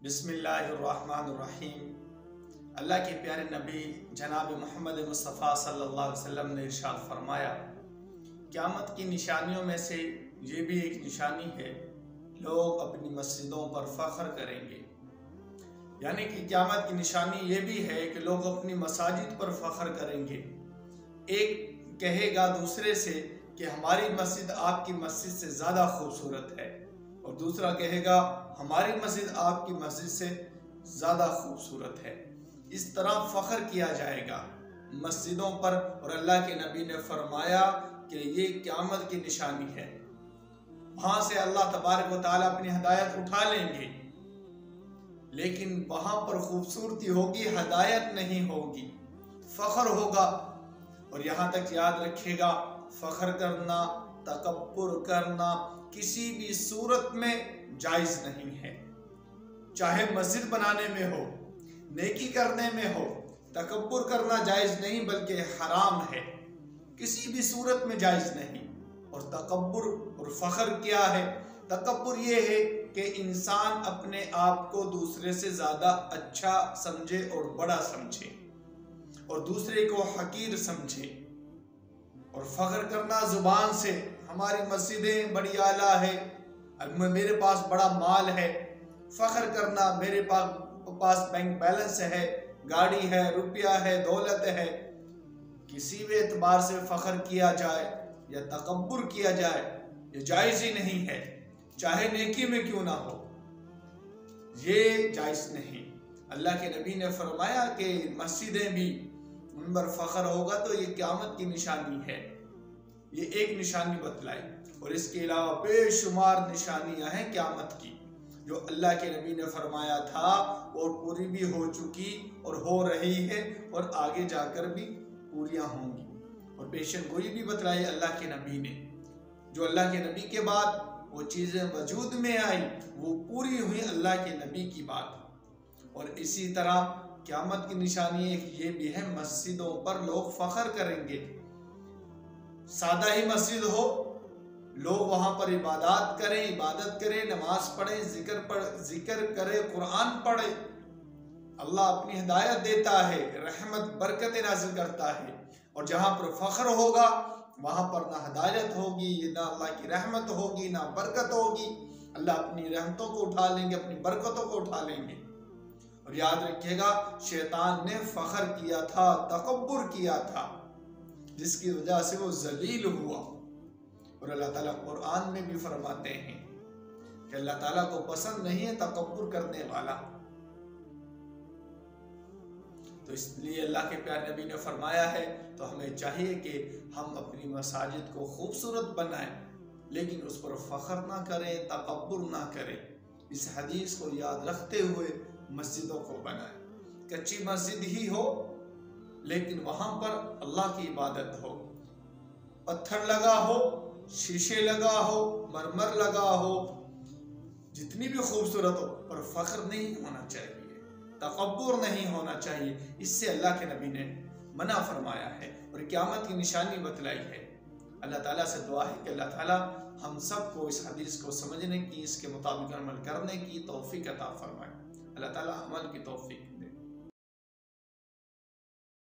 بسم اللہ الرحمن الرحیم۔ اللہ کے پیارے نبی جناب محمد مصطفیٰ صلی اللہ علیہ وسلم نے ارشاد فرمایا، قیامت کی نشانیوں میں سے یہ بھی ایک نشانی ہے، لوگ اپنی مسجدوں پر فخر کریں گے۔ یعنی کہ قیامت کی نشانی یہ بھی ہے کہ لوگ اپنی مساجد پر فخر کریں گے۔ ایک کہے گا دوسرے سے کہ ہماری مسجد آپ کی مسجد سے زیادہ خوبصورت ہے، اور دوسرا کہے گا ہماری مسجد آپ کی مسجد سے زیادہ خوبصورت ہے۔ اس طرح فخر کیا جائے گا مسجدوں پر، اور اللہ کے نبی نے فرمایا کہ یہ قیامت کی نشانی ہے۔ وہاں سے اللہ تبارک و تعالیٰ اپنی ہدایت اٹھا لیں گے، لیکن وہاں پر خوبصورتی ہوگی، ہدایت نہیں ہوگی، فخر ہوگا۔ اور یہاں تک یاد رکھے گا، فخر کرنا، تکبر کرنا کسی بھی صورت میں جائز نہیں ہے، چاہے مسجد بنانے میں ہو، نیکی کرنے میں ہو۔ تکبر کرنا جائز نہیں بلکہ حرام ہے، کسی بھی صورت میں جائز نہیں۔ اور تکبر اور فخر کیا ہے؟ تکبر یہ ہے کہ انسان اپنے آپ کو دوسرے سے زیادہ اچھا سمجھے اور بڑا سمجھے، اور دوسرے کو حقیر سمجھے۔ اور فخر کرنا زبان سے، ہماری مسجدیں بڑی اعلیٰ ہے، میرے پاس بڑا مال ہے۔ فخر کرنا، میرے پاس بینک بیلنس ہے، گاڑی ہے، روپیہ ہے، دولت ہے۔ کسی بھی اعتبار سے فخر کیا جائے یا تکبر کیا جائے، یہ جائز ہی نہیں ہے، چاہے نیکی میں کیوں نہ ہو، یہ جائز نہیں۔ اللہ کے نبی نے فرمایا کہ مسجدیں بھی، ان پر فخر ہوگا تو یہ قیامت کی نشانی ہے۔ یہ ایک نشانی بتلائی، اور اس کے علاوہ بے شمار نشانیاں ہیں قیامت کی، جو اللہ کے نبی نے فرمایا تھا اور پوری بھی ہو چکی اور ہو رہی ہے، اور آگے جا کر بھی پوریاں ہوں گی۔ اور پیشن گوئی بھی بتلائی اللہ کے نبی نے، جو اللہ کے نبی کے بعد وہ چیزیں وجود میں آئی وہ پوری ہوئی اللہ کے نبی کی بات۔ اور اسی طرح قیامت کی نشانی ایک یہ بھی ہے، مسجدوں پر لوگ فخر کریں گے۔ سادہ ہی مسجد ہو، لوگ وہاں پر عبادت کریں، نماز پڑھیں، ذکر کریں، قرآن پڑھیں۔ اللہ اپنی ہدایت دیتا ہے، رحمت برکت نازل کرتا ہے، اور جہاں پر فخر ہوگا وہاں پر نہ ہدایت ہوگی، نہ اللہ کی رحمت ہوگی، نہ برکت ہوگی۔ اللہ اپنی رحمتوں کو اٹھا لیں گے، اپنی برکتوں کو اٹھا لیں گے۔ اور یاد رکھیے گا، شیطان نے فخر کیا تھا، تکبر کیا تھا، جس کی وجہ سے وہ ذلیل ہوا۔ اور اللہ تعالیٰ قرآن میں بھی فرماتے ہیں کہ اللہ تعالیٰ کو پسند نہیں ہے تکبر کرنے والا۔ تو اس لیے اللہ کے پیارے نبی نے فرمایا ہے، تو ہمیں چاہیے کہ ہم اپنی مساجد کو خوبصورت بنائیں، لیکن اس پر فخر نہ کریں، تکبر نہ کریں۔ اس حدیث کو یاد رکھتے ہوئے مسجدوں کو بنائیں۔ کچی مسجد ہی ہو، لیکن وہاں پر اللہ کی عبادت ہو، پتھر لگا ہو، شیشے لگا ہو، مرمر لگا ہو، جتنی بھی خوبصورت ہو، پر فخر نہیں ہونا چاہیے، تکبر نہیں ہونا چاہیے۔ اس سے اللہ کے نبی نے منع فرمایا ہے، اور قیامت کی نشانی بتلائی ہے۔ اللہ تعالیٰ سے دعا ہے کہ اللہ تعالیٰ ہم سب کو اس حدیث کو سمجھنے کی، اس کے مطابق عمل کرنے کی توفیق عطا فرمائے۔ اللہ تعالیٰ عمل کی توفیق دے۔